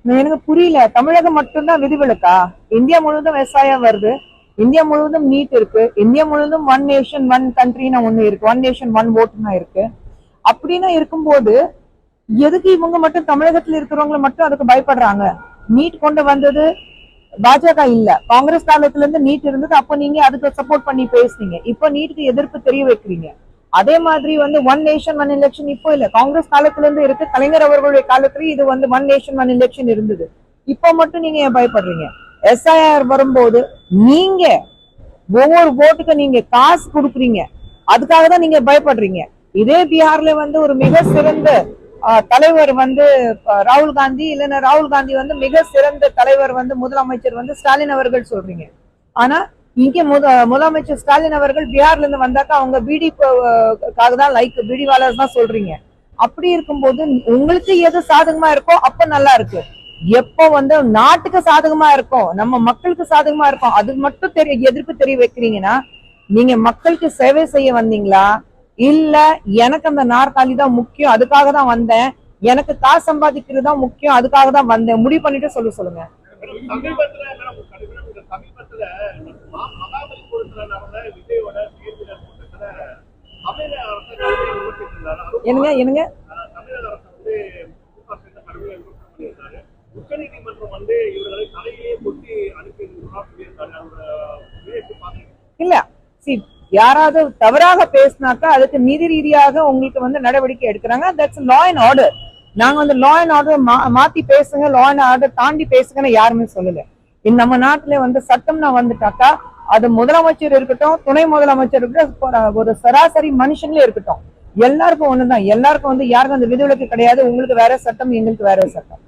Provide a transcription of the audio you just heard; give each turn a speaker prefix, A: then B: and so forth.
A: எனக்கு புரியல. தமிழகம் மட்டும்தான் விதிவிலக்கா? இந்தியா முழுவதும் விவசாயம் வருது, இந்தியா முழுவதும் நீட் இருக்கு, இந்தியா முழுவதும் ஒன் நேஷன் ஒன் கண்ட்ரின்னு ஒண்ணு இருக்கு, ஒன் நேஷன் ஒன் ஓட்டுனா இருக்கு. அப்படின்னா இருக்கும்போது எதுக்கு இவங்க மட்டும் தமிழகத்துல இருக்கிறவங்க மட்டும் அதுக்கு பயப்படுறாங்க? நீட் கொண்டு வந்தது பாஜக இல்ல, காங்கிரஸ் காலத்துல இருந்து நீட் இருந்தது. அப்ப நீங்க அதுக்கு சப்போர்ட் பண்ணி பேசுனீங்க, இப்ப நீட்டுக்கு எதிர்ப்பு தெரிய வைக்கிறீங்க. அதே மாதிரி ஒன் நேஷன் ஒன் எலெக்ஷன் இப்போ இல்ல, காங்கிரஸ் காலத்துல இருந்து இருக்கு, கலைஞர் அவர்களுடைய காலத்துல இது ஒன் நேஷன் ஒன் எலெக்ஷன் இருந்தது. இப்ப மட்டும் நீங்க ஏன் பயப்படுறீங்க? எஸ்ஐஆர் வரும்போது நீங்க ஒவ்வொரு ஓட்டுக்கு நீங்க காசு கொடுக்குறீங்க, அதுக்காக தான் நீங்க பயப்படுறீங்க. இதே பீகார்ல ஒரு மிக சிறந்த தலைவர் ராகுல் காந்தி, இல்லைன்னா ராகுல் காந்தி மிக சிறந்த தலைவர் முதலமைச்சர் ஸ்டாலின் அவர்கள் சொல்றீங்க. ஆனா இங்க முதலமைச்சர் ஸ்டாலின் அவர்கள் பீகார்ல இருந்து வந்தாக்கா அவங்க பிடிக்காக தான், லைக் பிடிவாலர் தான் சொல்றீங்க. அப்படி இருக்கும்போது உங்களுக்கு எது சாதகமா இருக்கோ அப்ப நல்லா இருக்கு. எப்போ நாட்டுக்கு சாதகமா இருக்கும், நம்ம மக்களுக்கு சாதகமா இருக்கும், அது மட்டும் எதிர்ப்பு தெரிய வைக்கிறீங்கன்னா நீங்க மக்களுக்கு சேவை செய்ய வந்தீங்களா? இல்ல எனக்கு அந்த நாற்காலி தான் முக்கியம், அதுக்காக தான் வந்தேன், எனக்கு காசு சம்பாதிக்கிறது தான் முக்கியம், அதுக்காக தான் வந்தேன், முடிவு பண்ணிட்டு சொல்லுங்க. என்னங்க என்னங்க இல்ல, சி, யாராவது தவறாக பேசினாக்கா அதுக்கு நீதி ரீதியாக உங்களுக்கு நடவடிக்கை எடுக்கிறாங்க. That's law and order. நாங்க லா அண்ட் ஆர்டர் மாத்தி பேசுங்க, லா அண்ட் ஆர்டர் தாண்டி பேசுங்கன்னு யாருமே சொல்லல. நம்ம நாட்டுல சட்டம்னா வந்துட்டாக்கா அது முதலமைச்சர் இருக்கட்டும், துணை முதலமைச்சர் இருக்கட்டும், ஒரு சராசரி மனுஷங்களே இருக்கட்டும், எல்லாருக்கும் ஒண்ணுதான். எல்லாருக்கும் யாருக்கும் அந்த விதிவிலக்கு கிடையாது. உங்களுக்கு வேற சட்டம், எங்களுக்கு வேற சட்டம்.